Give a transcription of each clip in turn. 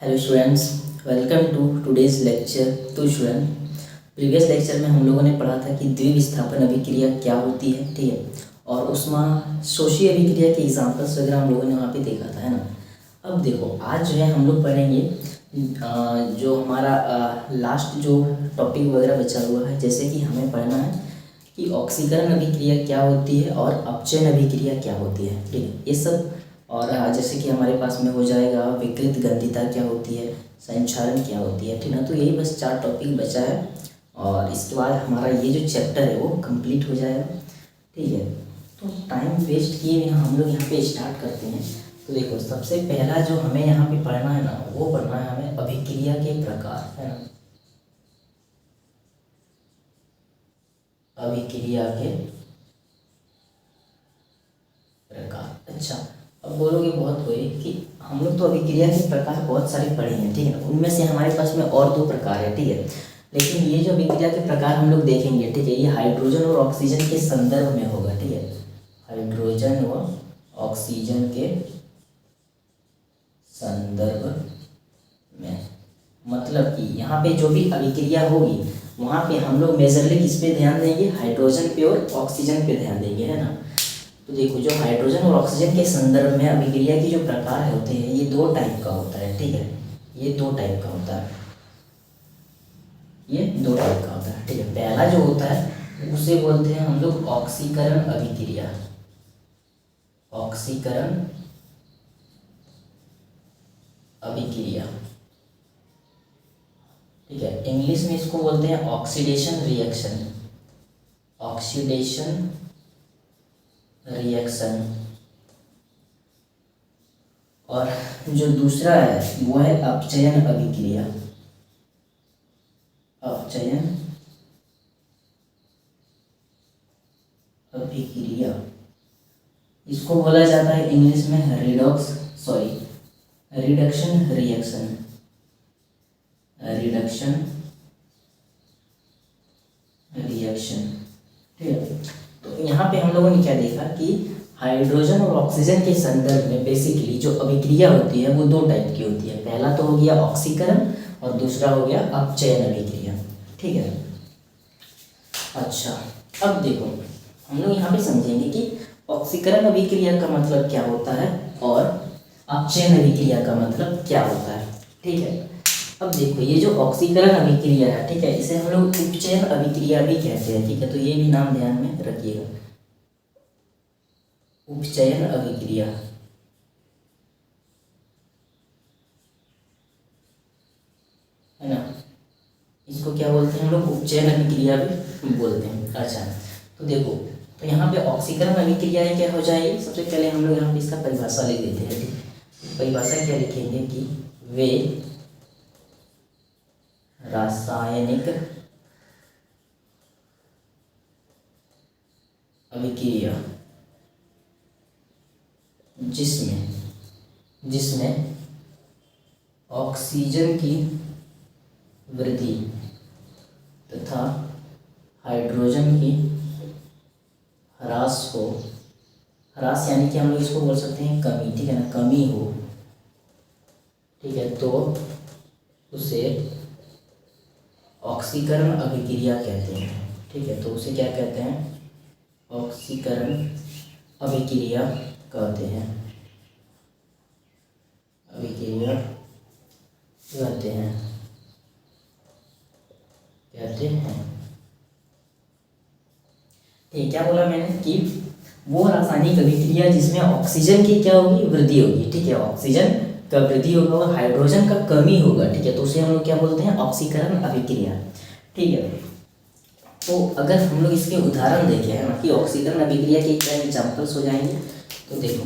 Hello students, welcome to today's lecture. तो student, previous lecture में हम लोगों ने पढ़ा था कि द्विविस्थापन अभिक्रिया क्या होती है, ठीक है। और उसमें शोषी अभिक्रिया के एग्जाम्पल्स वगैरह हम लोगों ने वहाँ पे देखा था, है ना। अब देखो, आज जो है हम लोग पढ़ेंगे जो हमारा लास्ट जो टॉपिक वगैरह बचा हुआ है। जैसे कि हमें पढ़ना है कि ऑक्सीकरण अभिक्रिया क्या होती है और अपचयन अभिक्रिया क्या होती है, ठीक है, ये सब। और जैसे कि हमारे पास में हो जाएगा विकृत गंधिता क्या होती है, संक्षारण क्या होती है, ठीक है ना। तो यही बस 4 टॉपिक बचा है और इसके बाद हमारा ये जो चैप्टर है वो कंप्लीट हो जाएगा, ठीक है। तो टाइम वेस्ट किए बिना हम लोग यहाँ पे स्टार्ट करते हैं। तो देखो, सबसे पहला जो हमें यहाँ पे पढ़ना है ना, वो पढ़ना है हमें अभिक्रिया के प्रकार, है ना। अभिक्रिया के प्रकार। अच्छा, अब बोलोगे बहुत कोई कि हम लोग तो अभिक्रिया के प्रकार बहुत सारे पढ़े हैं, ठीक है। उनमें से हमारे पास में और 2 प्रकार है, ठीक है। लेकिन ये जो अभिक्रिया के प्रकार हम लोग देखेंगे, ठीक है, ये हाइड्रोजन और ऑक्सीजन के संदर्भ में होगा, ठीक है। हाइड्रोजन व ऑक्सीजन के संदर्भ में, मतलब कि यहाँ पे जो भी अभिक्रिया होगी वहाँ पे हम लोग मेजरली किस पे ध्यान देंगे, हाइड्रोजन पे और ऑक्सीजन पे ध्यान देंगे, है ना। तो देखो, जो हाइड्रोजन और ऑक्सीजन के संदर्भ में अभिक्रिया की जो प्रकार होते हैं, ये 2 टाइप का होता है, ठीक है। ये 2 टाइप का होता है, ये 2 टाइप का होता है, ठीक है। पहला जो होता है उसे बोलते हैं हम लोग ऑक्सीकरण अभिक्रिया। ऑक्सीकरण अभिक्रिया, ठीक है। इंग्लिश में इसको बोलते हैं ऑक्सीडेशन रिएक्शन। Oxidation reaction. और जो दूसरा है वो है अपचयन अभिक्रिया। अपचयन अभिक्रिया, इसको बोला जाता है इंग्लिश में रिडक्शन रिएक्शन। रिडक्शन रिएक्शन, ठीक है। तो यहाँ पे हम लोगों ने क्या देखा कि हाइड्रोजन और ऑक्सीजन के संदर्भ में बेसिकली जो अभिक्रिया होती है वो 2 टाइप की होती है। पहला तो हो गया ऑक्सीकरण और दूसरा हो गया अपचयन अभिक्रिया, ठीक है। अच्छा, अब देखो, हम लोग यहाँ पे समझेंगे कि ऑक्सीकरण अभिक्रिया का मतलब क्या होता है और अपचयन अभिक्रिया का मतलब क्या होता है, ठीक है। अब देखो, ये जो ऑक्सीकरण अभिक्रिया है, ठीक है, इसे हम लोग उपचयन अभिक्रिया भी कहते हैं, ठीक है। तो ये भी नाम ध्यान में रखिएगा, उपचयन अभिक्रिया, है ना। इसको क्या बोलते हैं हम लोग, उपचयन अभिक्रिया भी बोलते हैं। अच्छा, तो देखो, तो यहाँ पे ऑक्सीकरण अभिक्रिया क्या हो जाएगी। सबसे पहले हम लोग यहाँ पे इसका परिभाषा लिख देते हैं, ठीक। परिभाषा क्या लिखेंगे कि वे रासायनिक अभिक्रिया जिसमें ऑक्सीजन की वृद्धि तथा हाइड्रोजन की ह्रास हो। ह्रास यानी कि हम लोग इसको बोल सकते हैं कमी, ठीक है ना, कमी हो, ठीक है। तो उसे ऑक्सीकरण अभिक्रिया कहते हैं, ठीक है। तो उसे क्या कहते हैं, ऑक्सीकरण अभिक्रिया कहते हैं। अभिक्रिया कहते हैं ठीक। क्या बोला मैंने कि वो रासायनिक अभिक्रिया जिसमें ऑक्सीजन की क्या होगी, वृद्धि होगी, ठीक है। ऑक्सीजन का वृद्धि होगा और हाइड्रोजन का कमी होगा, ठीक है। तो उसे हम लोग क्या बोलते हैं, ऑक्सीकरण अभिक्रिया, ठीक है। तो अगर हम लोग इसके उदाहरण देखें, है ना, कि ऑक्सीकरण अभिक्रिया के क्या एग्जाम्पल्स हो जाएंगे। तो देखो,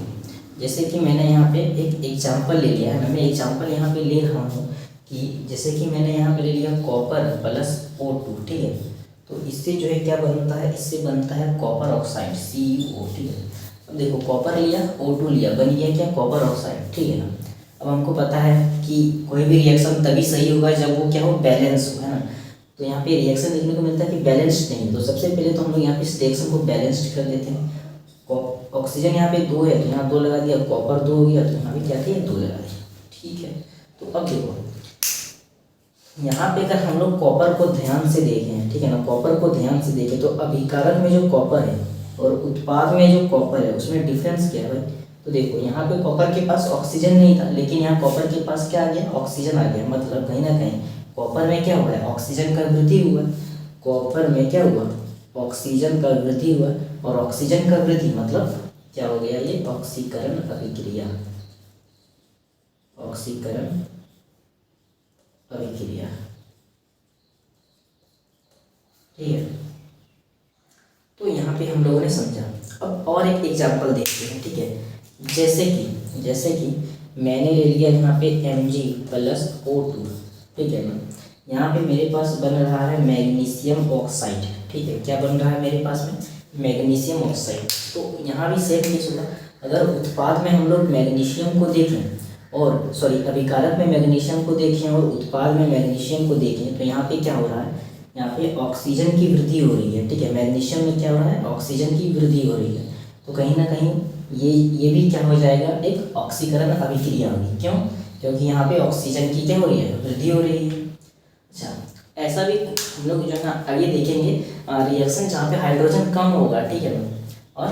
जैसे कि मैंने यहाँ पे एक एग्जाम्पल ले लिया है, मैं एग्जाम्पल यहाँ पे ले रहा हूँ कि जैसे कि मैंने यहाँ पे ले लिया कॉपर प्लस O2, ठीक है। तो इससे जो है क्या बनता है, इससे बनता है कॉपर ऑक्साइड CO, ठीक है। अब देखो, कॉपर लिया, O2 लिया, बन गया क्या, कॉपर ऑक्साइड, ठीक है ना। अब हमको पता है कि कोई भी रिएक्शन तभी सही होगा जब वो क्या हो, बैलेंस हो, है ना। तो यहाँ पे रिएक्शन देखने को मिलता है कि बैलेंस्ड नहीं। तो सबसे पहले तो हम लोग यहाँ पे इस रिएक्शन को बैलेंस्ड कर देते हैं। ऑक्सीजन यहाँ पे 2 है तो यहाँ 2 लगा दिया, कॉपर 2 हो गया तो यहाँ पे क्या किया, 2 लगा दिया, ठीक है। तो अब देखो यहाँ पे अगर हम लोग कॉपर को ध्यान से देखें, ठीक है ना, कॉपर को ध्यान से देखें तो अभिकारक में जो कॉपर है और उत्पाद में जो कॉपर है उसमें डिफरेंस क्या है भाई। तो देखो यहाँ पे कॉपर के पास ऑक्सीजन नहीं था, लेकिन यहाँ कॉपर के पास क्या आ गया, ऑक्सीजन आ गया। मतलब कहीं ना कहीं कॉपर में क्या हुआ है, ऑक्सीजन का वृद्धि हुआ। कॉपर में क्या हुआ, ऑक्सीजन का वृद्धि हुआ। और ऑक्सीजन का वृद्धि मतलब क्या हो गया, ये ऑक्सीकरण अभिक्रिया, ऑक्सीकरण अभिक्रिया, ठीक है। तो यहाँ पे हम लोगों ने समझा। अब और एक एग्जांपल देखते हैं, ठीक है। जैसे कि मैंने ले लिया यहाँ पे Mg+O2, ठीक है ना। यहाँ पे मेरे पास बन रहा है मैग्नीशियम ऑक्साइड, ठीक है। क्या बन रहा है मेरे पास में, मैग्नीशियम ऑक्साइड। तो यहाँ भी सेम केस होगा। अगर उत्पाद में हम लोग मैग्नीशियम को देखें और अभिकारक में मैग्नीशियम को देखें और उत्पाद में मैग्नीशियम को देखें तो यहाँ पे क्या हो रहा है, यहाँ पे ऑक्सीजन की वृद्धि हो रही है, ठीक है। मैग्नीशियम में क्या हो रहा है, ऑक्सीजन की वृद्धि हो रही है। तो कहीं ना कहीं ये भी क्या हो जाएगा, एक ऑक्सीकरण अभिक्रिया होगी। क्यों, क्योंकि यहाँ पे ऑक्सीजन की क्या हो रही है, वृद्धि हो रही है। अच्छा, ऐसा भी हम लोग जो है ना आगे देखेंगे रिएक्शन जहाँ पे हाइड्रोजन कम होगा, ठीक है ना। और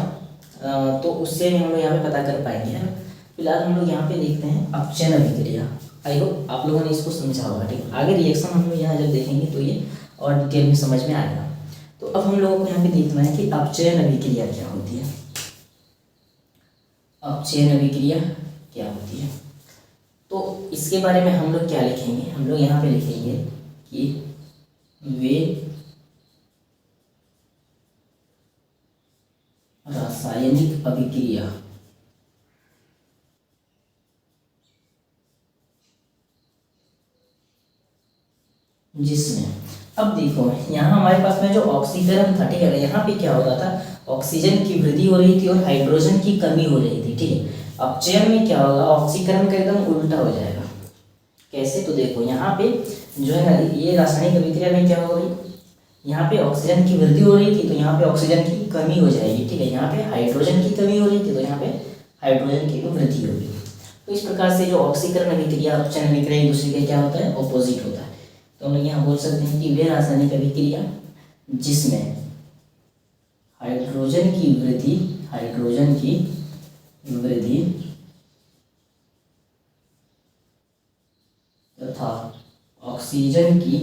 तो उससे भी हम लोग यहाँ पे पता कर पाएंगे, है ना। फिलहाल हम लोग यहाँ पे देखते हैं अपचयन अभिक्रिया। आई होप आप लोगों ने इसको समझा होगा, ठीक है। आगे रिएक्शन हम लोग यहाँ जब देखेंगे तो ये और डिटेल में समझ में आएगा। तो अब हम लोगों को यहाँ पे देखना है कि अपचयन अभिक्रिया क्या होती है। अपचयन अभिक्रिया क्या होती है, तो इसके बारे में हम लोग क्या लिखेंगे, हम लोग यहाँ पे लिखेंगे कि वे रासायनिक अभिक्रिया जिसमें, अब देखो यहाँ हमारे पास में जो ऑक्सीकरण था, ठीक है, यहाँ पे क्या हो रहा था, ऑक्सीजन की वृद्धि हो रही थी और हाइड्रोजन की कमी हो रही थी, ठीक है। अपचयन में क्या होगा, ऑक्सीकरण का एकदम उल्टा हो जाएगा। कैसे, तो देखो यहाँ पे जो है ना ये रासायनिक अभिक्रिया में क्या हो रही, यहाँ पे ऑक्सीजन की वृद्धि हो रही थी तो यहाँ पे ऑक्सीजन की कमी हो जाएगी, ठीक है। यहाँ पे हाइड्रोजन की कमी हो रही थी तो यहाँ पे हाइड्रोजन की वृद्धि होगी। तो इस प्रकार से जो ऑक्सीकरण अभिक्रिया अपचयन अभिक्रिया एक दूसरे का क्या होता है, ऑपोजिट होता है। तो हम लोग यहाँ बोल सकते हैं कि वे रासायनिक अभिक्रिया जिसमें हाइड्रोजन की वृद्धि तथा ऑक्सीजन की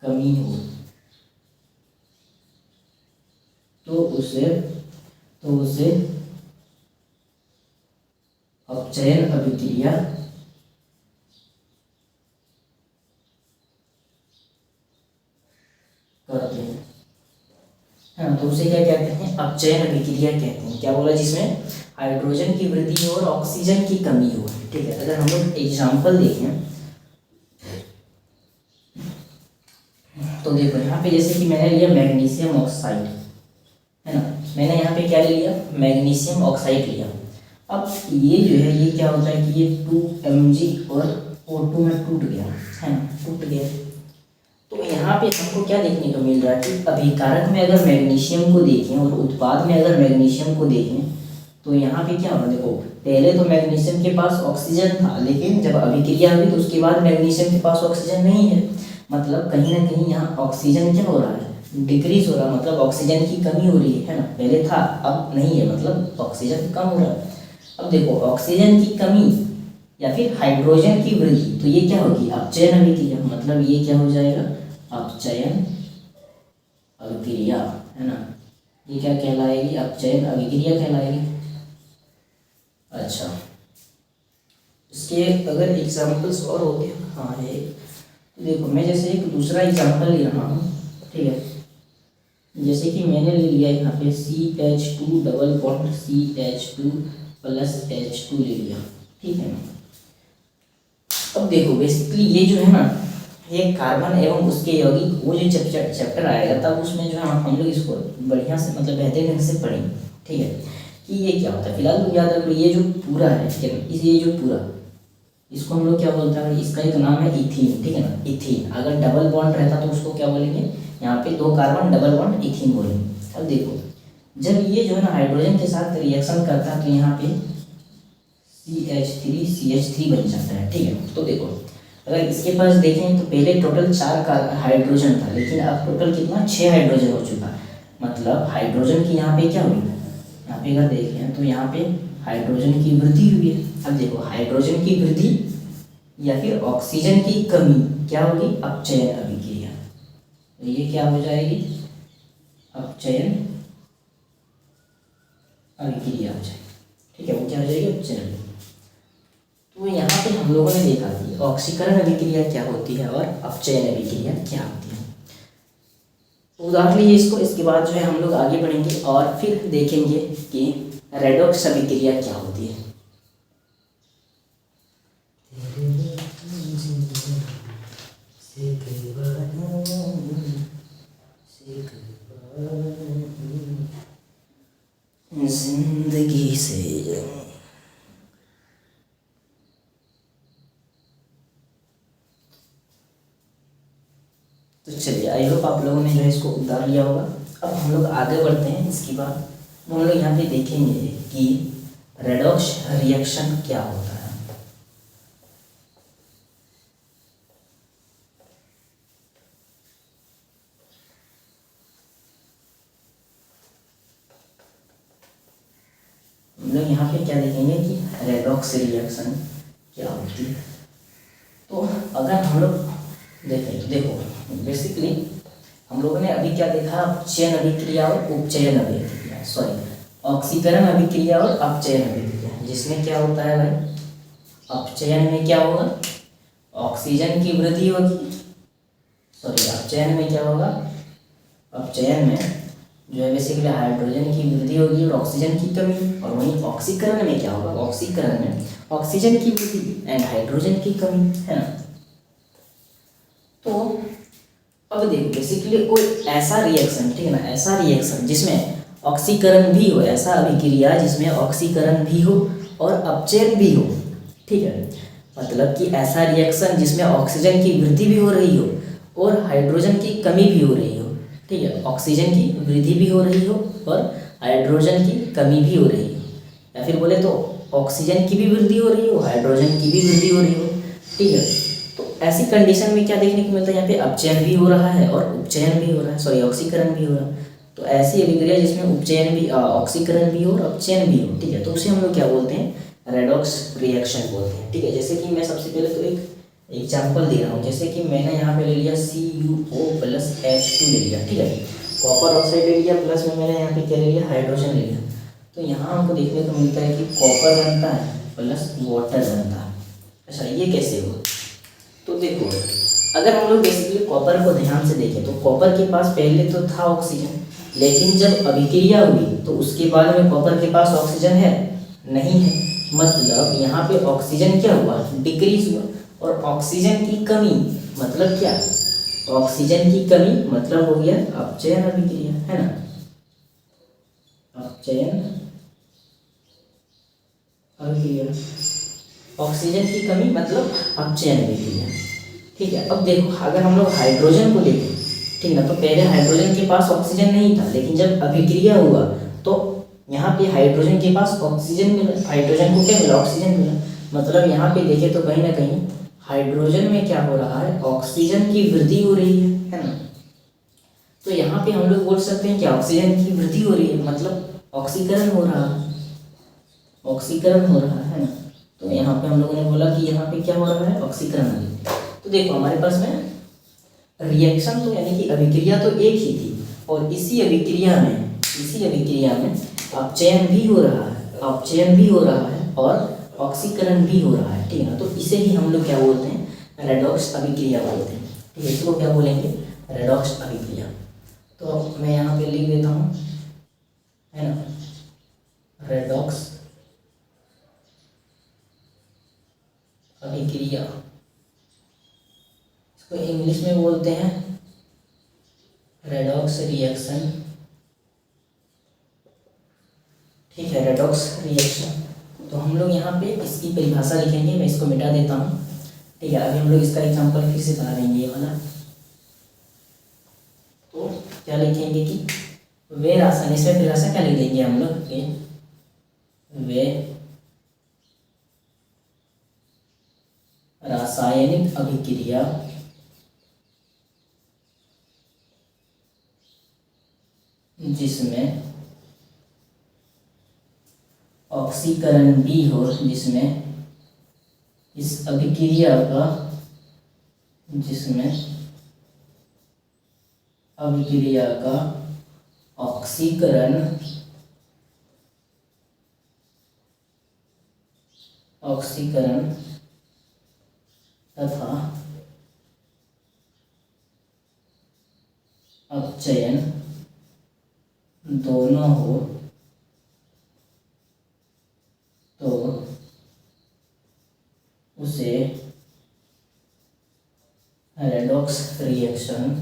कमी हो तो उसे अपचयन अभिक्रिया करते हैं, हाँ। तो उसे क्या कहते हैं, अपचयन अभिक्रिया कहते हैं। क्या बोला, जिसमें हाइड्रोजन की वृद्धि हो और ऑक्सीजन की कमी हो, ठीक है। अगर हम लोग एग्जाम्पल देखें तो देखो यहाँ पे जैसे कि मैंने लिया मैग्नीशियम ऑक्साइड, है ना। मैंने यहाँ पे क्या ले लिया, मैग्नीशियम ऑक्साइड लिया। अब ये जो है ये क्या होता है कि ये 2 Mg और O2 में टूट गया, है ना, टूट गया। तो यहाँ पे हमको क्या देखने को मिल रहा है कि अभिकारक में अगर मैग्नीशियम को देखें और उत्पाद में अगर मैग्नीशियम को देखें तो यहाँ पे क्या होगा, देखो पहले तो मैग्नीशियम के पास ऑक्सीजन था, लेकिन जब अभिक्रिया हुई तो उसके बाद मैग्नीशियम के पास ऑक्सीजन नहीं है। मतलब कहीं ना कहीं यहाँ ऑक्सीजन क्या हो रहा है, डिक्रीज हो रहा है। मतलब ऑक्सीजन की कमी हो रही है ना, पहले था अब नहीं है, मतलब ऑक्सीजन कम हो रहा है। अब देखो ऑक्सीजन की कमी या फिर हाइड्रोजन की वृद्धि, तो ये क्या होगी, अपचयन अभिक्रिया। मतलब ये क्या हो जाएगा, अपचयन अभिक्रिया, है ना। ये क्या कहलाएगी, अपचयन अभिक्रिया कहलाएगी। अच्छा, इसके अगर एग्जाम्पल्स और होते हैं, हाँ है। तो देखो मैं जैसे एक दूसरा एग्जाम्पल ले रहा हूँ, ठीक है। जैसे कि मैंने ले लिया यहाँ पे CH2 डबल बॉन्ड CH2+H2 ले लिया, ठीक है ना। अब देखो बेसिकली ये जो है ना, ये कार्बन एवं उसके यौगिक वो जो चैप्टर आएगा तब उसमें जो है हम लोग इसको बढ़िया से मतलब बेहतर ढंग से पढ़ेंगे, ठीक है, कि ये क्या होता है। फिलहाल तुम याद रखो ये जो पूरा है, ठीक है, ये जो पूरा इसको हम लोग क्या बोलते हैं, इसका एक नाम है इथीन, ठीक है ना, इथीन। अगर डबल बॉन्ड रहता तो उसको क्या बोलेंगे, यहाँ पे 2 कार्बन डबल बॉन्ड इथीन बोलेंगे। अब देखो जब ये जो है ना हाइड्रोजन के साथ रिएक्शन करता है तो यहाँ पे CH3 बन जाता है। ठीक है, तो देखो अगर इसके पास देखें तो पहले टोटल 4 हाइड्रोजन था, लेकिन अब टोटल कितना 6 हाइड्रोजन हो चुका है। मतलब हाइड्रोजन की यहाँ पे क्या हुई, यहाँ पे अगर देखें तो यहाँ पे हाइड्रोजन की वृद्धि हुई है। अब देखो हाइड्रोजन की वृद्धि या फिर ऑक्सीजन की कमी क्या होगी, अपचयन अभिक्रिया। तो ये क्या हो जाएगी, अपचयन अभिक्रिया हो जाएगी। ठीक है, वो क्या हो जाएगी, अपचयन अभिक्रिया। तो यहाँ पे हम लोगों ने देखा कि ऑक्सीकरण अभिक्रिया क्या होती है और अपचयन अभिक्रिया क्या होती है। उदाहरण लीजिए इसको, इसके बाद जो है हम लोग आगे बढ़ेंगे और फिर देखेंगे कि रेडॉक्स अभिक्रिया क्या होती है। जिंदगी से तो चलिए, आई होप आप लोगों ने जो है इसको उतार लिया होगा। अब हम लोग आगे बढ़ते हैं। इसके बाद हम लोग यहाँ पे देखेंगे कि रेडॉक्स रिएक्शन क्या होता है। हम लोग यहाँ पे क्या देखेंगे कि रेडॉक्स रिएक्शन क्या होती है। तो अगर हम लोग देखें, देखो बेसिकली हम लोगों ने अभी क्या देखा, अपचयन अभिक्रिया और उपचयन अभिक्रिया, ऑक्सीकरण अभिक्रिया और अपचयन अभिक्रिया। जिसमें क्या होता है भाई, अपचयन में क्या होगा, ऑक्सीजन की वृद्धि होगी, अपचयन में क्या होगा, अपचयन में जो है बेसिकली हाइड्रोजन की वृद्धि होगी और ऑक्सीजन की कमी। और वहीं ऑक्सीकरण में क्या होगा, ऑक्सीकरण में ऑक्सीजन की वृद्धि एंड हाइड्रोजन की कमी, है ना। तो अब देखो बेसिकली कोई ऐसा रिएक्शन, ठीक है ना, ऐसा रिएक्शन जिसमें ऑक्सीकरण भी हो, ऐसा अभिक्रिया जिसमें ऑक्सीकरण भी हो और अपचयन भी हो। ठीक है, मतलब कि ऐसा रिएक्शन जिसमें ऑक्सीजन की वृद्धि भी हो रही हो और हाइड्रोजन की कमी भी हो रही हो। ठीक है, ऑक्सीजन की वृद्धि भी हो रही हो और हाइड्रोजन की कमी भी हो रही हो, या फिर बोले तो ऑक्सीजन की भी वृद्धि हो रही हो, हाइड्रोजन की भी वृद्धि हो रही हो। ठीक है, तो ऐसी कंडीशन में क्या देखने को मिलता है, यहाँ पे अपचयन भी हो रहा है और उपचयन भी हो रहा है, ऑक्सीकरण भी हो रहा है। तो ऐसी अभिक्रिया जिसमें उपचयन भी, ऑक्सीकरण भी हो और अपचयन भी हो। ठीक है, तो उसे हम लोग क्या बोलते हैं, रेडॉक्स रिएक्शन बोलते हैं। ठीक है, जैसे कि मैं सबसे पहले तो एक एग्जाम्पल दे रहा हूँ। जैसे कि मैंने यहाँ पे ले लिया CuO+H2 ले लिया। ठीक है, कॉपर ऑक्साइड ले लिया, प्लस में मैंने यहाँ पे क्या ले लिया, हाइड्रोजन ले लिया। तो यहाँ हमको देखने को मिलता है कि कॉपर बनता है प्लस वाटर बनता है। अच्छा, ये कैसे हुआ, तो देखो अगर हम लोग बेसिकली कॉपर को ध्यान से देखें तो कॉपर के पास पहले तो था ऑक्सीजन, लेकिन जब अभिक्रिया हुई तो उसके बाद में कॉपर के पास ऑक्सीजन है नहीं है। मतलब यहाँ पे ऑक्सीजन क्या हुआ, डिक्रीज हुआ। और ऑक्सीजन की कमी मतलब क्या, ऑक्सीजन की कमी मतलब हो गया अपचयन अभिक्रिया, है ना, अपचयन अभिक्रिया। ऑक्सीजन की कमी मतलब अपचयन अभिक्रिया। ठीक है, अब देखो अगर हम लोग हाइड्रोजन को देखें, ठीक ना, तो पहले हाइड्रोजन के पास ऑक्सीजन नहीं था, लेकिन जब अभिक्रिया हुआ तो यहाँ पे हाइड्रोजन के पास ऑक्सीजन मिला, हाइड्रोजन को क्या मिला, ऑक्सीजन मिला। मतलब यहाँ पे देखें तो कहीं ना कहीं हाइड्रोजन में क्या हो रहा है, ऑक्सीजन की वृद्धि हो रही है ना। तो यहाँ पे हम लोग बोल सकते हैं कि ऑक्सीजन की वृद्धि हो रही है, मतलब ऑक्सीकरण हो रहा है, ऑक्सीकरण हो रहा है ना। तो यहाँ पे हम लोगों ने बोला कि यहाँ पे क्या हो रहा है, ऑक्सीकरण। तो देखो हमारे पास में रिएक्शन तो यानी कि अभिक्रिया तो एक ही थी, और इसी अभिक्रिया में अपचयन भी हो रहा है, अपचयन भी हो रहा है और ऑक्सीकरण भी हो रहा है। ठीक है ना, तो इसे ही हम लोग क्या बोलते हैं, रेडॉक्स अभिक्रिया बोलते हैं। ठीक है, इसको क्या बोलेंगे, रेडॉक्स अभिक्रिया। तो मैं यहाँ पे लिख देता हूँ, है ना, रेडॉक्स अभिक्रिया। इसको इंग्लिश में बोलते हैं रेडॉक्स रिएक्शन। ठीक है, रेडॉक्स रिएक्शन। तो हम लोग यहाँ पे इसकी परिभाषा लिखेंगे, मैं इसको मिटा देता हूँ। ठीक है, अभी हम लोग इसका एग्जांपल फिर से बना लेंगे ये वाला। तो क्या लिखेंगे कि वे रासायनिक, इसमें परिभाषा क्या लिख देंगे हम लोग, वे रासायनिक अभिक्रिया जिसमें ऑक्सीकरण भी हो, जिसमें इस अभिक्रिया का ऑक्सीकरण तथा अपचयन दोनों हो तो उसे रेडॉक्स रिएक्शन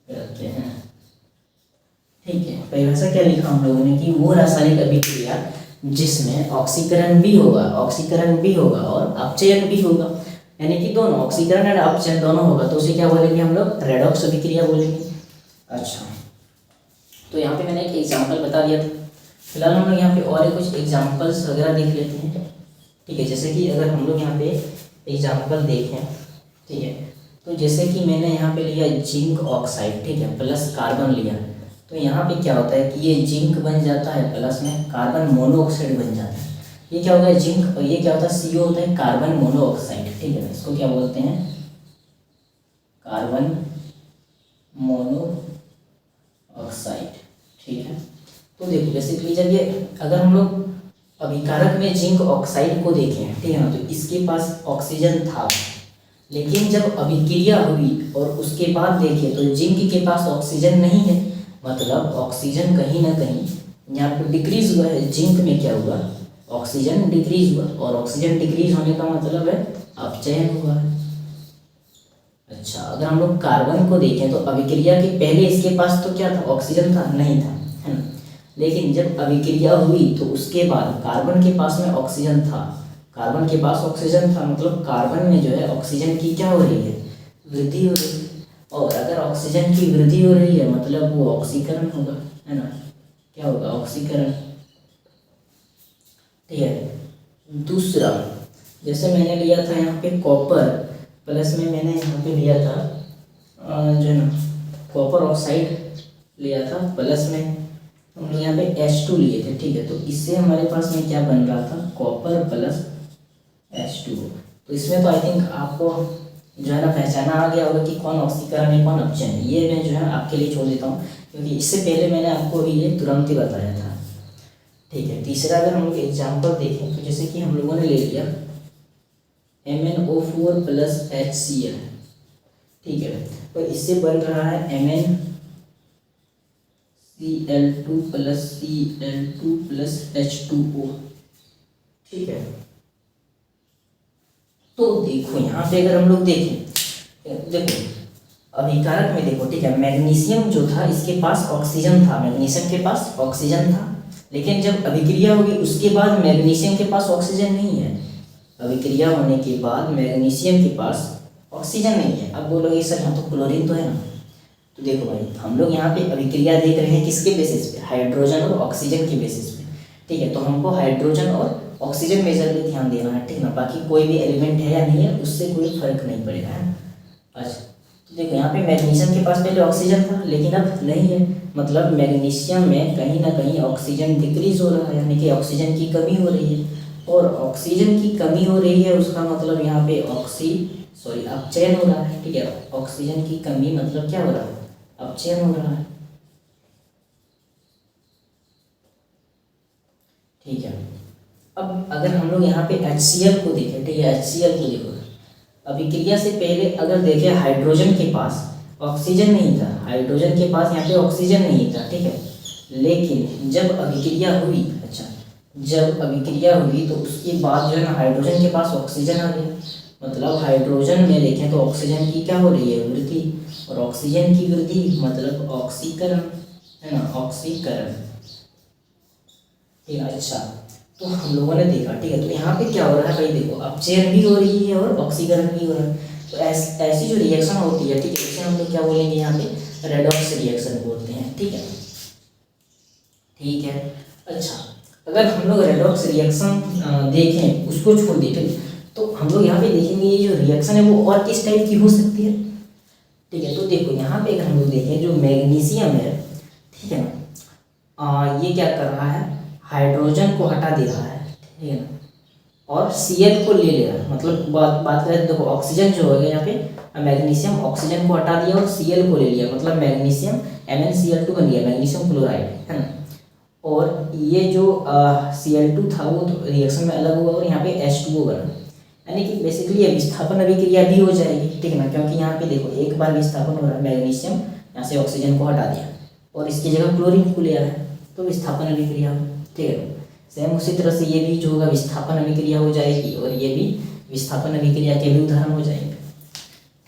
कहते हैं। ठीक है, परिभाषा क्या लिखा हम लोगों ने कि वो रासायनिक अभिक्रिया जिसमें ऑक्सीकरण भी होगा और अपचयन भी होगा, यानी कि दोनों ऑक्सीकरण और अपचयन दोनों होगा, तो उसे क्या बोलेंगे हम लोग? रेडॉक्स अभिक्रिया बोलेंगे। अच्छा, तो यहाँ पे मैंने एक एग्जांपल बता दिया था। फिलहाल हम लोग यहाँ पे और कुछ एग्जांपल्स वगैरह देख लेते हैं। ठीक है, जैसे कि अगर हम लोग यहाँ पे एग्जांपल देखें, ठीक है, तो जैसे कि मैंने यहाँ पे लिया जिंक ऑक्साइड, ठीक है, प्लस कार्बन लिया, तो यहाँ पे क्या होता है कि ये जिंक बन जाता है, प्लस में कार्बन मोनोऑक्साइड बन जाता है। ये क्या होगा? जिंक, और ये क्या होता है? CO होता है, कार्बन मोनोऑक्साइड। ठीक है, इसको क्या बोलते हैं? Carbon monoxide. ठीक है, तो देखो बेसिकली जब ये अगर हम लोग अभिकारक में जिंक ऑक्साइड को देखें, ठीक है ना, तो इसके पास ऑक्सीजन था, लेकिन जब अभिक्रिया हुई और उसके बाद देखें तो जिंक के पास ऑक्सीजन नहीं है, मतलब ऑक्सीजन कहीं ना कहीं यहाँ पे डिक्रीज हुआ है। जिंक में क्या हुआ? ऑक्सीजन डिक्रीज हुआ, और ऑक्सीजन डिक्रीज होने का मतलब है अपचयन हुआ है। अच्छा, अगर हम लोग कार्बन को देखें तो अभिक्रिया के पहले इसके पास तो क्या था? ऑक्सीजन था? नहीं था, है ना। लेकिन जब अभिक्रिया हुई तो उसके बाद कार्बन के पास में ऑक्सीजन था, कार्बन के पास ऑक्सीजन था, मतलब कार्बन में जो है ऑक्सीजन की क्या हो रही है? वृद्धि हो रही है। और अगर ऑक्सीजन की वृद्धि हो रही है मतलब वो ऑक्सीकरण होगा, है ना। क्या होगा? ऑक्सीकरण। ठीक है, दूसरा जैसे मैंने लिया था यहाँ पे कॉपर, प्लस में मैंने यहाँ पे लिया था जो है ना कॉपर ऑक्साइड लिया था, प्लस में हम लोग यहाँ पे H2 लिए थे। ठीक है, तो इससे हमारे पास में क्या बन रहा था? Copper plus H2O। तो इसमें तो आई थिंक आपको जो है ना पहचाना आ गया होगा कि कौन ऑक्सीकरण है, कौन अपचयन है। ये मैं जो है आपके लिए छोड़ देता हूँ, क्योंकि इससे पहले मैंने आपको भी ये तुरंत ही बताया था। ठीक है, तीसरा अगर हम लोग एग्जाम्पल देखें तो जैसे कि हम लोगों ने ले लिया MnO4 प्लस HCl। ठीक है, तो इससे बन रहा है MnCl2 plus Cl2 plus H2O। ठीक है, तो देखो यहाँ पे अगर हम लोग देखें, देखो अभिकारक में देखो, ठीक है, मैग्नीशियम जो था इसके पास ऑक्सीजन था, मैग्नीशियम के पास ऑक्सीजन था, लेकिन जब अभिक्रिया होगी उसके बाद मैग्नीशियम के पास ऑक्सीजन नहीं है। अभिक्रिया होने के बाद मैग्नीशियम के पास ऑक्सीजन नहीं है। अब बोलोगे सर यहाँ तो क्लोरीन तो है ना, तो देखो भाई हम लोग यहाँ पे अभिक्रिया देख रहे हैं किसके बेसिस पे? हाइड्रोजन और ऑक्सीजन के बेसिस पे। ठीक है, तो हमको हाइड्रोजन और ऑक्सीजन मेजर पे ध्यान देना है, ठीक ना। बाकी कोई भी एलिमेंट है या नहीं है उससे कोई फर्क नहीं पड़ेगा, है। अच्छा, तो देखो यहाँ पे मैग्नीशियम के पास पहले ऑक्सीजन था लेकिन अब नहीं है, मतलब मैग्नीशियम में कहीं ना कहीं ऑक्सीजन डिक्रीज हो रहा है, यानी कि ऑक्सीजन की कमी हो रही है। और ऑक्सीजन की कमी हो रही है उसका मतलब यहाँ पे अपचयन हो रहा है। ठीक है, ऑक्सीजन की कमी मतलब क्या हो रहा है? अपचयन हो रहा है। ठीक है, अब अगर हम लोग यहाँ पे HCl को देखें, ठीक है, HCl को देखो, अभिक्रिया से पहले अगर देखें हाइड्रोजन के पास ऑक्सीजन नहीं था, हाइड्रोजन के पास यहाँ पे ऑक्सीजन नहीं था। ठीक है, लेकिन जब अभिक्रिया हुई, अच्छा जब अभिक्रिया हुई तो उसके बाद जो है ना हाइड्रोजन के पास ऑक्सीजन आ गया, मतलब हाइड्रोजन में देखें तो ऑक्सीजन की क्या हो रही है? वृद्धि, और ऑक्सीजन की वृद्धि मतलब ऑक्सीकरण, है ना, ऑक्सीकरण। ठीक है, अच्छा तो हम लोगों ने देखा, ठीक है, तो यहाँ पे क्या हो रहा है भाई? देखो अपचयन भी हो रही है और ऑक्सीकरण भी हो रहा है। तो ऐसी जो रिएक्शन होती है, ठीक है, इसे हम लोग क्या बोलेंगे? यहाँ पे रेडॉक्स रिएक्शन बोलते हैं। ठीक है, ठीक है, अच्छा अगर हम लोग रेडॉक्स रिएक्शन देखें, उसको छोड़ दें, ठीक, तो हम लोग यहाँ पे देखेंगे ये जो रिएक्शन है वो और किस टाइप की हो सकती है। ठीक है, तो देखो यहाँ पे अगर हम लोग देखें, जो मैग्नीशियम है, ठीक है ना, ये क्या कर रहा है, हाइड्रोजन को हटा दे रहा है, ठीक है ना, और Cl को ले ले रहा है। मतलब बात करें तो देखो, ऑक्सीजन जो होगा यहाँ पे, मैग्नीशियम ऑक्सीजन को हटा दिया और Cl को ले लिया, मतलब मैग्नीशियम MnCl2 बन गया, मैग्नीशियम क्लोराइड, है ना। और ये जो Cl2 था वो तो रिएक्शन में अलग हुआ और यहाँ पे H2O बना, यानी कि बेसिकली ये विस्थापन अभिक्रिया भी हो जाएगी, ठीक है ना, क्योंकि यहाँ पे देखो एक बार विस्थापन हो रहा है, मैग्नीशियम यहाँ से ऑक्सीजन को हटा दिया और इसकी जगह क्लोरीन को ले आया है, तो विस्थापन अभिक्रिया हो, ठीक है। सेम उसी तरह से ये भी जो होगा विस्थापन अभिक्रिया हो जाएगी और ये भी विस्थापन अभिक्रिया के भी उदाहरण हो जाएंगे,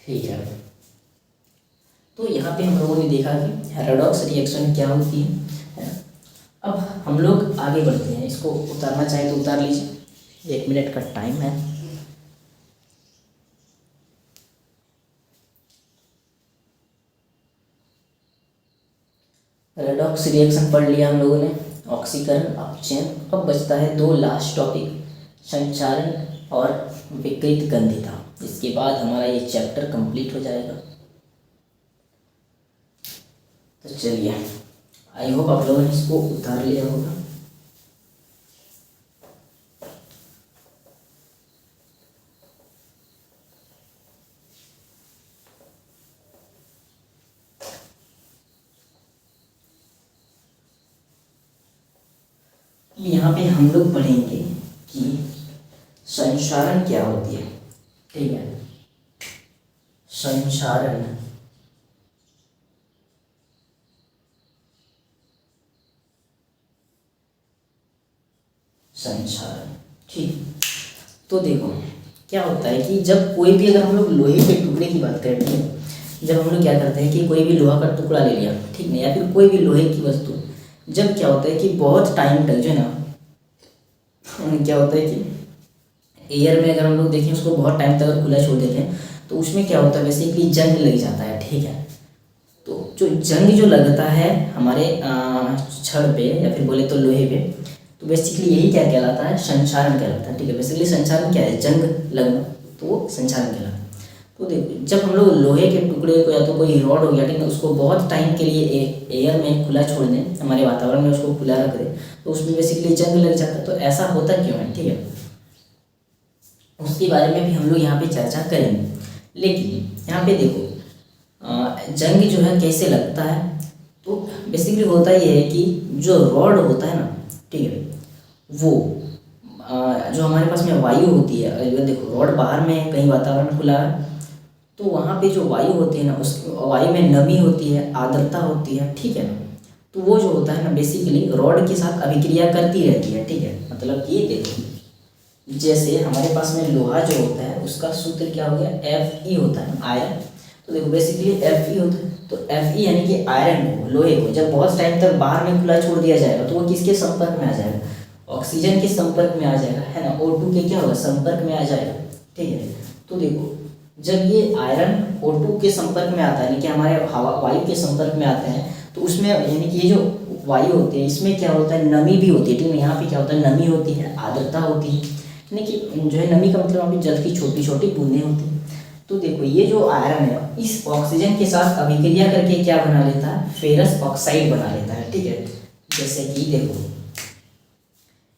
ठीक है। तो यहाँ पे हम लोगों ने देखा कि रेडॉक्स रिएक्शन क्या होती है। अब हम लोग आगे बढ़ते हैं, इसको उतारना चाहे तो उतार लीजिए, 1 मिनट का टाइम है। रेडॉक्स रिएक्शन पढ़ लिया हम लोगों ने, ऑक्सीकरण, अपचयन। अब बचता है 2 लास्ट टॉपिक, संचारण और विकृत गंधिता। इसके बाद हमारा ये चैप्टर कंप्लीट हो जाएगा। तो चलिए, आई होप आप लोगों ने इसको उतार लिया होगा। यहाँ पे हम लोग पढ़ेंगे कि संचारण क्या होती है, ठीक है। संचारण, ठीक। तो देखो क्या होता है कि जब कोई भी, अगर हम लोग लोहे के टुकड़े की बात करें, ठीक है, जब हम लोग क्या करते हैं कि कोई भी लोहा का टुकड़ा ले लिया, ठीक है, या फिर कोई भी लोहे की वस्तु, जब क्या होता है कि बहुत टाइम तक जो है ना, क्या होता है कि एयर में अगर हम लोग देखें उसको बहुत टाइम तक अगर खुला छोड़ देते हैं तो उसमें क्या होता है, बेसिकली जंग लग जाता है, ठीक है। तो जो जंग जो लगता है हमारे छड़ पे या फिर बोले तो लोहे पे, तो बेसिकली यही क्या कहलाता है, संचारण कहलाता है, ठीक है। बेसिकली संचारण क्या है, जंग लगना, तो वो संचारण कहलाता है। तो देखो जब हम लोग लोहे के टुकड़े को या तो कोई रॉड हो गया, ठीक है, उसको बहुत टाइम के लिए एयर में खुला छोड़ दें, हमारे वातावरण में उसको खुला रख दें, तो उसमें बेसिकली जंग लग जाता है। तो ऐसा होता क्यों है, ठीक है, उसके बारे में भी हम लोग यहाँ पे चर्चा करेंगे। लेकिन यहाँ पे देखो जंग जो है कैसे लगता है, तो बेसिकली होता ये है कि जो रॉड होता है ना, ठीक है, वो जो हमारे पास में वायु होती है, अगर देखो रॉड बाहर में कहीं वातावरण खुला है, तो वहाँ पे जो वायु होती है ना, उस वायु में नमी होती है, आर्द्रता होती है, ठीक है ना। तो वो जो होता है ना, बेसिकली रॉड के साथ अभिक्रिया करती रहती है, ठीक है। मतलब ये देखो जैसे हमारे पास में लोहा जो होता है उसका सूत्र क्या हो गया, Fe होता है, आयरन। तो देखो बेसिकली Fe होता है, तो Fe यानी कि आयरन को, लोहे को जब बहुत टाइम तक बाहर में खुला छोड़ दिया जाएगा तो वो किसके संपर्क में आ जाएगा, ऑक्सीजन के संपर्क में आ जाएगा, है ना। O2 के क्या होगा, संपर्क में आ जाएगा, ठीक है। तो देखो जब ये आयरन O2 के संपर्क में आता है, यानी कि हमारे हवा वायु के संपर्क में आते हैं, तो उसमें यानी कि ये जो वायु होती है इसमें क्या होता है, नमी भी होती है, ठीक है। यहाँ पे क्या होता है, नमी होती है, आर्द्रता होती है, यानी कि जो है नमी का मतलब यहाँ पे जल की छोटी छोटी बूंदें होती हैं। तो देखो ये जो आयरन है इस ऑक्सीजन के साथ अभिक्रिया करके क्या बना लेता है, फेरस ऑक्साइड बना लेता है, ठीक है। जैसे कि देखो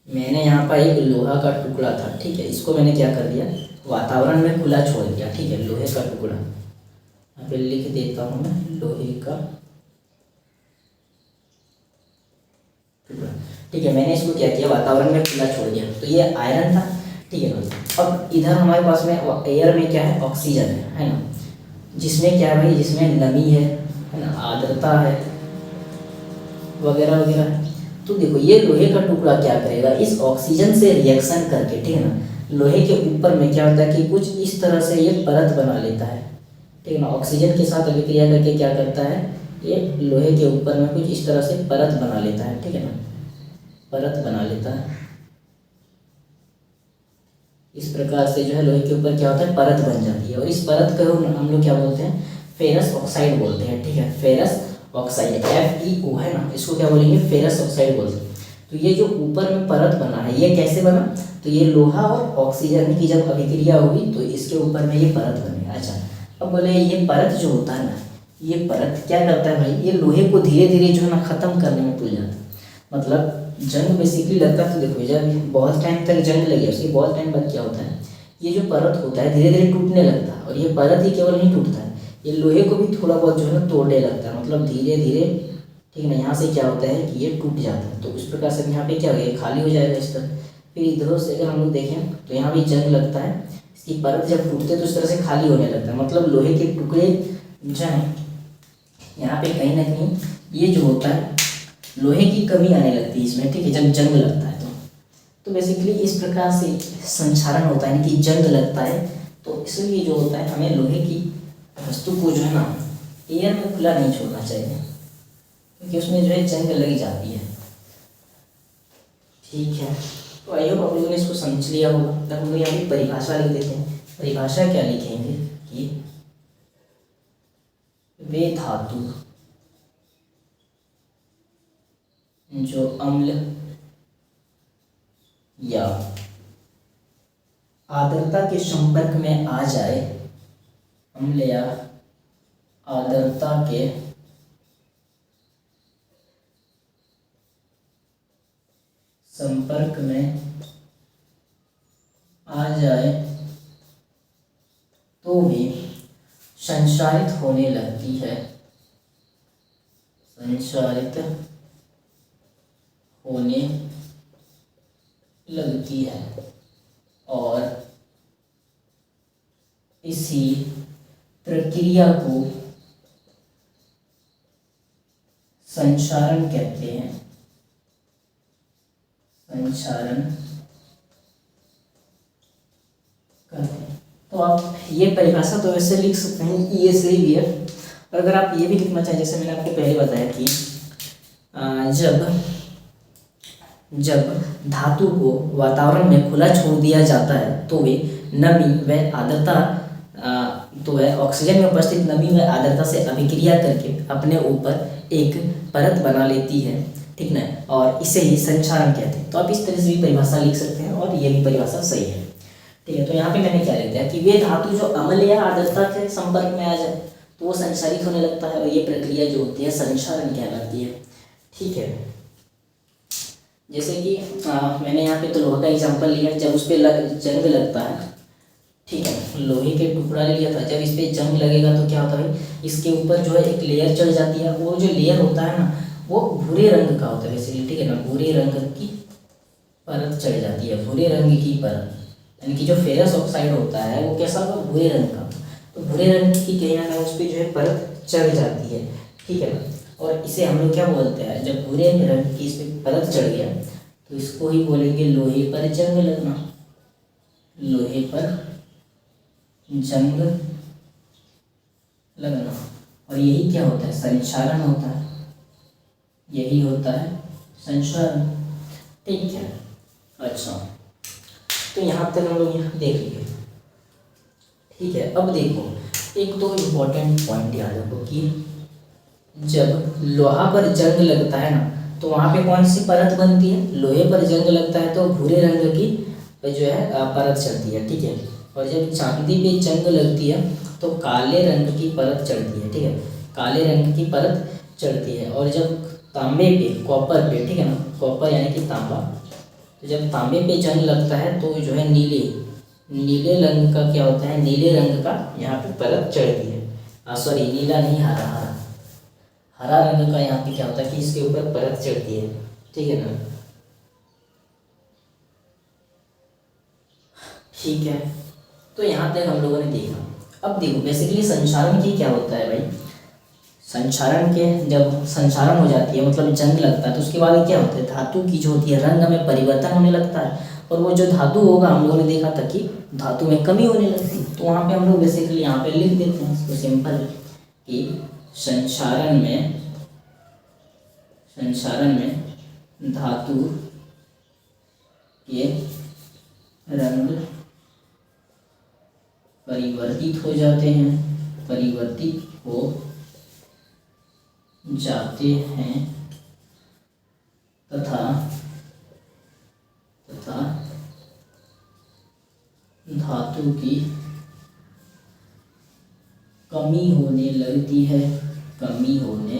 मैंने यहाँ पर एक लोहा का टुकड़ा था, ठीक है, इसको मैंने क्या कर दिया, वातावरण में खुला छोड़ दिया, ठीक है, लोहे का टुकड़ा, यहाँ पे लिख देता हूँ मैं, लोहे का टुकड़ा, ठीक है। मैंने इसको क्या किया, वातावरण में खुला छोड़ दिया, तो ये आयरन था, ठीक है ना। अब इधर हमारे पास में एयर में क्या है, ऑक्सीजन है ना, जिसमें क्या है भाई, जिसमें नमी है ना, आर्द्रता है, वगैरह वगैरह। तो देखो ये लोहे का टुकड़ा क्या करेगा, इस ऑक्सीजन से रिएक्शन करके, ठीक है ना, लोहे के ऊपर में क्या होता है कि कुछ इस तरह से ये परत बना लेता है, ठीक है ना। ऑक्सीजन के साथ अभिक्रिया करके क्या करता है, ये लोहे के ऊपर में कुछ इस तरह से परत बना लेता है, ठीक है ना, परत बना लेता है। इस प्रकार से जो है लोहे के ऊपर क्या होता है, परत बन जाती है, और इस परत को हम लोग क्या बोलते हैं, फेरस ऑक्साइड बोलते हैं, ठीक है, फेरस ऑक्साइड FeO है ना, इसको क्या बोलेंगे, फेरस ऑक्साइड बोलते हैं। तो ये जो ऊपर में परत बना है ये कैसे बना, तो ये लोहा और ऑक्सीजन की जब अभिक्रिया हुई तो इसके ऊपर में ये परत बनी। अच्छा, अब बोले ये परत जो होता है ना, ये परत क्या करता है भाई, ये लोहे को धीरे धीरे जो है ना ख़त्म करने में तुल जाता है। मतलब जंग बेसिकली लगता है तो देखो जब बहुत टाइम तक जंग लगी उसके बहुत टाइम बाद क्या होता है, ये जो परत होता है धीरे धीरे टूटने लगता है। और ये परत ही केवल नहीं टूटता है, ये लोहे को भी थोड़ा बहुत जो है ना तोड़ने लगता है, मतलब धीरे धीरे, ठीक है ना। यहाँ से क्या होता है कि ये टूट जाता है, तो उस प्रकार से यहाँ पे क्या हो गया, खाली हो जाएगा इस तरह। फिर इधरों से अगर हम लोग देखें तो यहाँ भी जंग लगता है, इसकी परत जब टूटते तो इस तरह से खाली होने लगता है। मतलब लोहे के टुकड़े जो हैं यहाँ पे कहीं ना कहीं ये जो होता है लोहे की कमी आने लगती है इसमें, ठीक है, जब जंग लगता है तो बेसिकली इस प्रकार से संक्षारण होता है, कि जंग लगता है तो इसलिए जो होता है हमें लोहे की वस्तु को जो है ना एयर में खुला नहीं छोड़ना चाहिए, क्योंकि उसमें जो है जंग लग जाती है। ठीक है, तो आई होप आप लोगों ने इसको समझ लिया होगा। तब हम लोग यहाँ पे परिभाषा लिख देते हैं। परिभाषा क्या लिखेंगे कि वे धातु जो अम्ल या आर्द्रता के संपर्क में आ जाए, अम्ल या आर्द्रता के संपर्क में आ जाए तो भी संक्षारित होने लगती है, संक्षारित होने लगती है। और इसी प्रक्रिया को संक्षारण कहते हैं, संक्षारण कहते हैं। तो आप ये परिभाषा तो वैसे लिख सकते हैं, ये सही भी है। और अगर आप ये भी लिखना चाहें, जैसे मैंने आपको पहले बताया कि जब धातु को वातावरण में खुला छोड़ दिया जाता है तो वे नमी व आर्द्रता तो वह ऑक्सीजन में उपस्थित नमी व आर्द्रता से अभिक्रिया करके अपने ऊपर एक परत बना लेती है, ठीक ना, और इसे ही संक्षारण कहते हैं। तो आप इस तरह से भी परिभाषा लिख सकते हैं और ये भी परिभाषा सही है, ठीक है। तो यहाँ पे मैंने क्या लिख दिया कि वे धातु जो अम्ल या आर्द्रता के संपर्क में आ जाए तो वो संक्षारित होने लगता है, और ये प्रक्रिया जो होती है संक्षारण कहलाती है, ठीक है। जैसे कि मैंने यहाँ पे तो लोहा का एग्जांपल लिया, जब उस पर जंग लगता है, ठीक है, लोहे के टुकड़ा ले लिया था, जब इस पर जंग लगेगा तो क्या होता है, इसके ऊपर जो है एक लेयर चढ़ जाती है। वो जो लेयर होता है ना वो भूरे रंग का होता है बेसिकली, ठीक है ना, भूरे रंग की परत चढ़ जाती है, भूरे रंग की परत, यानी कि जो फेरस ऑक्साइड होता है वो कैसा होगा, भूरे रंग का। तो भूरे रंग की कहना है उस पर जो है परत चढ़ जाती है, ठीक है ना। और इसे हम लोग क्या बोलते हैं, जब भूरे रंग की इस पर परत चढ़ गया तो इसको ही बोलेंगे लोहे पर जंग लगना, लोहे पर जंग लगना। और यही क्या होता है, संक्षारण होता है, यही होता है संक्षारण, ठीक है। अच्छा, तो यहाँ तक हम लोग यहाँ देख लिए, ठीक है। अब देखो एक तो इम्पोर्टेंट पॉइंट याद रखो कि जब लोहा पर जंग लगता है ना तो वहाँ पे कौन सी परत बनती है, लोहे पर जंग लगता है तो भूरे रंग की जो है परत चढ़ती है, ठीक है। और जब चांदी पे जंग लगती है तो काले रंग की परत चढ़ती है, ठीक है, काले रंग की परत चढ़ती है। और जब तांबे पे, कॉपर पे, ठीक है ना, कॉपर यानी कि तांबा, तो जब तांबे पे जंग लगता है तो जो है नीले रंग का क्या होता है, नीले रंग का यहाँ पे परत चढ़ती है। सॉरी, नीला नहीं, हरा रंग का यहाँ पे क्या होता है कि इसके ऊपर परत चढ़ती है, ठीक है ना, ठीक है। तो यहाँ तक हम लोगों ने देखा। अब देखो बेसिकली संक्षारण की क्या होता है भाई, संक्षारण के जब संक्षारण हो जाती है मतलब जंग लगता है तो उसके बाद क्या होता है, धातु की जो होती है रंग में परिवर्तन होने लगता है। और वो जो धातु होगा हम लोगों ने देखा था कि धातु में कमी होने लगती है। तो वहाँ पे हम लोग बेसिकली यहाँ पे लिख देते हैं इसको सिंपल कि संक्षारण में धातु के रंग परिवर्तित हो जाते हैं, परिवर्तित हो जाते हैं तथा तथा धातु की कमी होने लगती है, कमी होने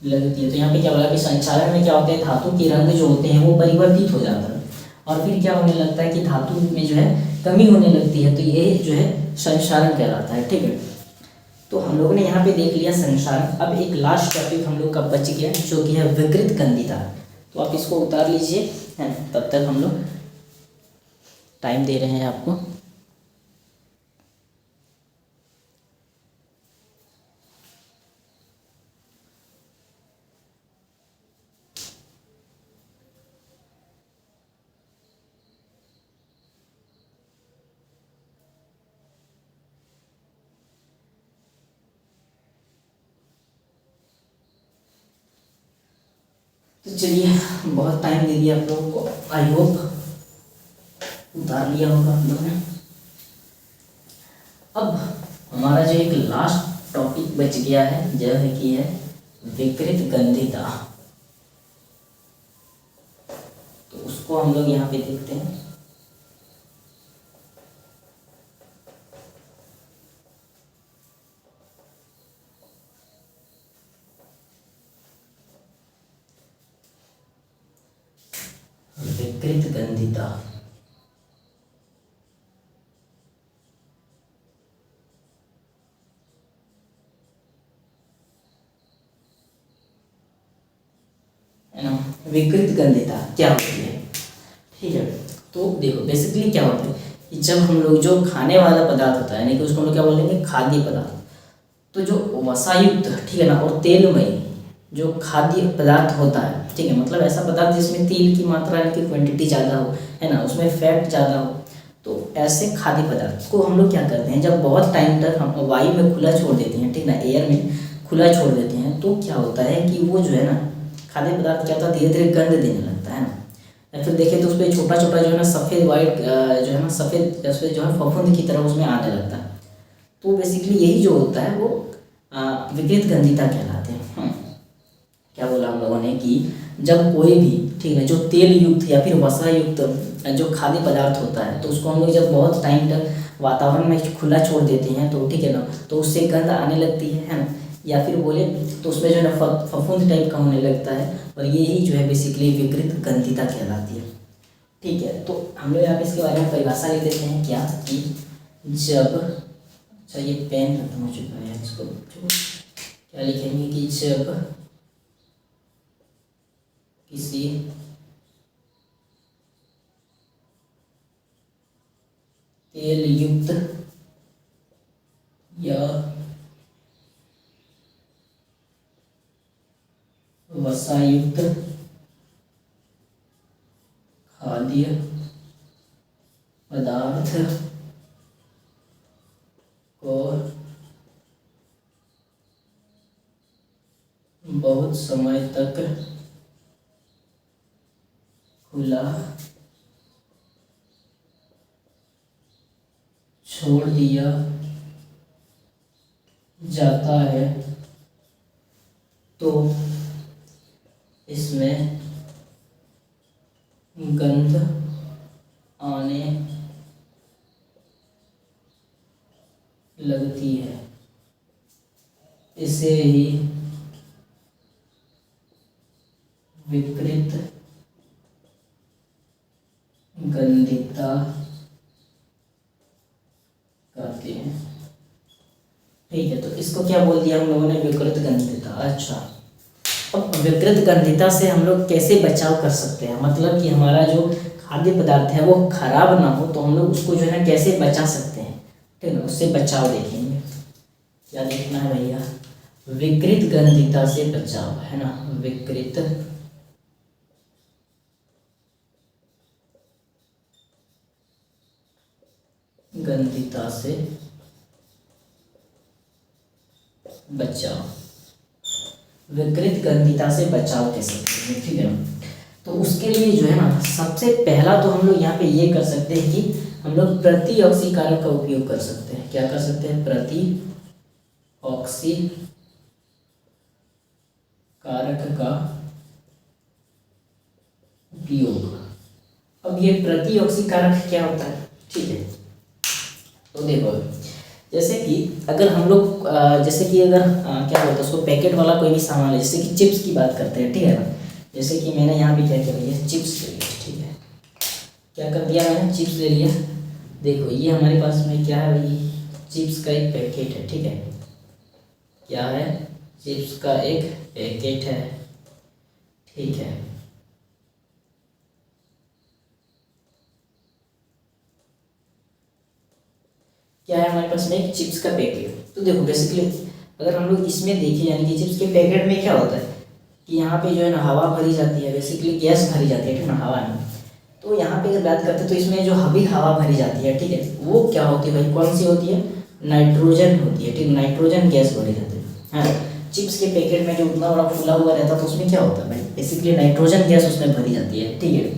लगती है। तो यहाँ पे क्या बोला कि संक्षारण में क्या होता है, धातु के रंग जो होते हैं वो परिवर्तित हो जाता है और फिर क्या होने लगता है कि धातु में जो है कमी होने लगती है, तो ये जो है संक्षारण कहलाता है। ठीक है, तो हम लोगों ने यहाँ पे देख लिया संक्षारण। अब एक लास्ट टॉपिक हम लोग का बच गया जो कि है विकृत गंधिता। तो आप इसको उतार लीजिए, है ना, तब तक हम लोग टाइम दे रहे हैं आपको। तो चलिए, बहुत टाइम दे दिया आप लोगों को, आई होप उतार लिया होगा आप लोगों ने। अब हमारा जो एक लास्ट टॉपिक बच गया है जो है कि है विकृत गंधिता। तो उसको हम लोग यहाँ पे देखते हैं। विकृत गंधिता है ना, विकृत गंधिता क्या होती है। ठीक है, तो देखो बेसिकली क्या होता है कि जब हम लोग जो खाने वाला पदार्थ होता है, यानी कि उसको हम लोग क्या बोलेंगे, खाद्य पदार्थ, तो जो वसायुक्त, ठीक है ना, और तेलमय जो खाद्य पदार्थ होता है, ठीक है, मतलब ऐसा पदार्थ जिसमें तेल की मात्रा यानी कि क्वांटिटी ज़्यादा हो, है ना, उसमें फैट ज़्यादा हो, तो ऐसे खाद्य पदार्थ को हम लोग क्या करते हैं, जब बहुत टाइम तक हम वायु में खुला छोड़ देते हैं, ठीक ना, एयर में खुला छोड़ देते हैं, तो क्या होता है कि वो जो है ना खाद्य पदार्थ क्या होता है, धीरे धीरे गंध देने लगता है ना। या फिर देखें तो उस पर छोटा छोटा जो है ना सफ़ेद वाइट जो है ना सफ़ेद उस पर जो है फफूंद की तरह उसमें आने लगता है। तो बेसिकली यही जो होता है वो विकृत गंधिता कहलाते हैं। क्या बोला हम लोगों ने कि जब कोई भी, ठीक है, जो तेल युक्त या फिर वसा युक्त जो खाद्य पदार्थ होता है, तो उसको हम लोग जब बहुत टाइम तक वातावरण में खुला छोड़ देते हैं, तो ठीक है ना, तो उससे गंध आने लगती है ना, या फिर बोले तो उसमें जो है ना फफूंद टाइप का होने लगता है, और यही जो है बेसिकली विकृत गंधिता कहलाती है। ठीक है, तो हम लोग यहाँ पे इसके बारे में परिभाषा लिख देते हैं क्या कि जब, अच्छा ये पेन खत्म हो चुका है, इसको क्या लिखेंगे कि जब किसी तेल युक्त या वसायुक्त खाद्य पदार्थ को बहुत समय तक खुला छोड़ दिया जाता है, तो इसमें गंध आने लगती है। इसे ही विकृत गंधिता कहते हैं। ठीक है, तो इसको क्या बोल दिया हम लोगों ने, विकृत गंधिता। अच्छा, अब विकृत गंधिता से हम लोग कैसे बचाव कर सकते हैं, मतलब कि हमारा जो खाद्य पदार्थ है वो खराब ना हो, तो हम लोग उसको जो है ना कैसे बचा सकते हैं, ठीक है ना, उससे बचाव देखेंगे। क्या देखना है भैया, विकृत गंधिता से बचाव, है ना, विकृत गंधिता से बचाव, विकृत गंधिता से बचाव कैसे करेंगे, ठीक है ना। तो उसके लिए जो है ना सबसे पहला तो हम लोग यहाँ पे ये कर सकते हैं कि हम लोग प्रति ऑक्सीकारक का उपयोग कर सकते हैं। क्या कर सकते हैं, प्रति ऑक्सीकारक का ये प्रतिऑक्सी कारक क्या होता है, ठीक है। तो देखो जैसे कि अगर हम लोग जैसे कि अगर क्या बोलते हैं उसको, पैकेट वाला कोई भी सामान है, जैसे कि चिप्स की बात करते हैं, ठीक है ना। जैसे कि मैंने यहाँ पे क्या किया भैया, चिप्स ले लिया, ठीक है। क्या कर दिया मैंने, चिप्स ले लिया। देखो ये हमारे पास में क्या है भाई, चिप्स का एक पैकेट है, ठीक है। क्या है, चिप्स का एक पैकेट है, ठीक है। क्या है हमारे पास में, एक चिप्स का पैकेट। तो देखो बेसिकली अगर हम लोग इसमें देखें, यानी कि चिप्स के पैकेट में क्या होता है कि यहाँ पे जो है ना हवा भरी जाती है, बेसिकली गैस भरी जाती है, ठीक है ना, हवा में। तो यहाँ पे अगर बात करते हैं तो इसमें जो अभी हवा भरी जाती है, ठीक है, वो क्या होती है भाई, कौन सी होती है, नाइट्रोजन होती है, ठीक है। नाइट्रोजन गैस भरी जाती है, हाँ। चिप्स के पैकेट में जो उतना बड़ा फूला हुआ रहता है तो उसमें क्या होता है भाई, बेसिकली नाइट्रोजन गैस उसमें भरी जाती है, ठीक है।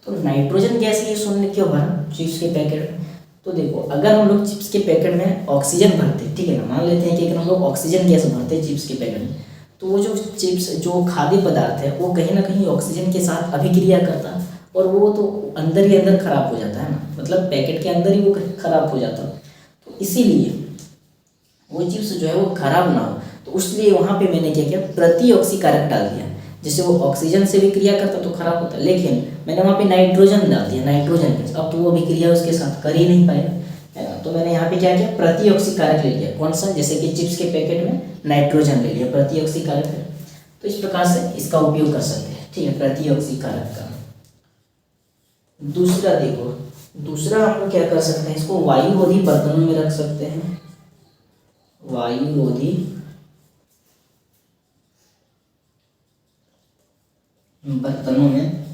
तो नाइट्रोजन गैस ये सुनने क्यों भरा चिप्स के पैकेट में, तो देखो अगर हम लोग चिप्स के पैकेट में ऑक्सीजन भरते, ठीक है ना, मान लेते हैं कि अगर हम लोग ऑक्सीजन गैस भरते चिप्स के पैकेट में, तो वो जो चिप्स जो खाद्य पदार्थ है वो कहीं ना कहीं ऑक्सीजन के साथ अभिक्रिया करता है, और वो तो अंदर ही अंदर खराब हो जाता है ना, मतलब पैकेट के अंदर ही वो खराब हो जाता है। तो इसीलिए वो चिप्स जो है वो खराब ना हो, तो इसलिए वहाँ पे मैंने क्या किया, प्रतिऑक्सी कारक डाल दिया। जैसे वो ऑक्सीजन से भी क्रिया करता तो खराब होता, लेकिन मैंने वहाँ पे नाइट्रोजन डाल दिया, नाइट्रोजन गैस। अब तो वो अभिक्रिया उसके साथ कर ही नहीं पाएगा, है ना। तो मैंने यहाँ पे क्या किया, प्रतिऑक्सी कारक ले लिया। कौन सा, जैसे कि चिप्स के पैकेट में नाइट्रोजन ले लिया, प्रतिऑक्सी कारक है। तो इस प्रकार से इसका उपयोग कर सकते हैं, ठीक है, प्रतिऑक्सी कारक का। दूसरा देखो, दूसरा हम लोग क्या कर सकते हैं, इसको वायुरोधी बर्तनों में रख सकते हैं, वायुरोधी बर्तनों में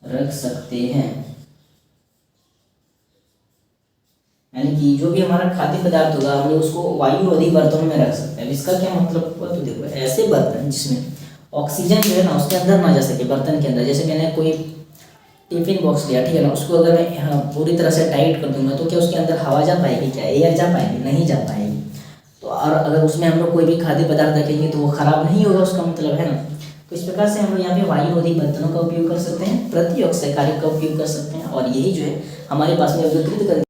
रख सकते हैं। यानी कि जो भी हमारा खाद्य पदार्थ होगा हम लोग उसको वायुरोधी बर्तनों में रख सकते हैं। इसका क्या मतलब हुआ, तो देखो ऐसे बर्तन जिसमें ऑक्सीजन जो है ना उसके अंदर ना जा सके, बर्तन के अंदर। जैसे मैंने कोई टिफिन बॉक्स लिया, ठीक है ना, उसको अगर मैं पूरी तरह से टाइट कर दूंगा तो क्या उसके अंदर हवा जा पाएगी, क्या एयर जा पाएगी, नहीं जा पाएगी। तो और अगर उसमें हम लोग कोई भी खाद्य पदार्थ रखेंगे तो वो खराब नहीं होगा, उसका मतलब, है ना। तो इस प्रकार से हम लोग यहाँ पे वायुरोधी बर्तनों का उपयोग कर सकते हैं, प्रतिऑक्सी कारक का उपयोग कर सकते हैं, और यही जो है हमारे पास में अभिकृत कर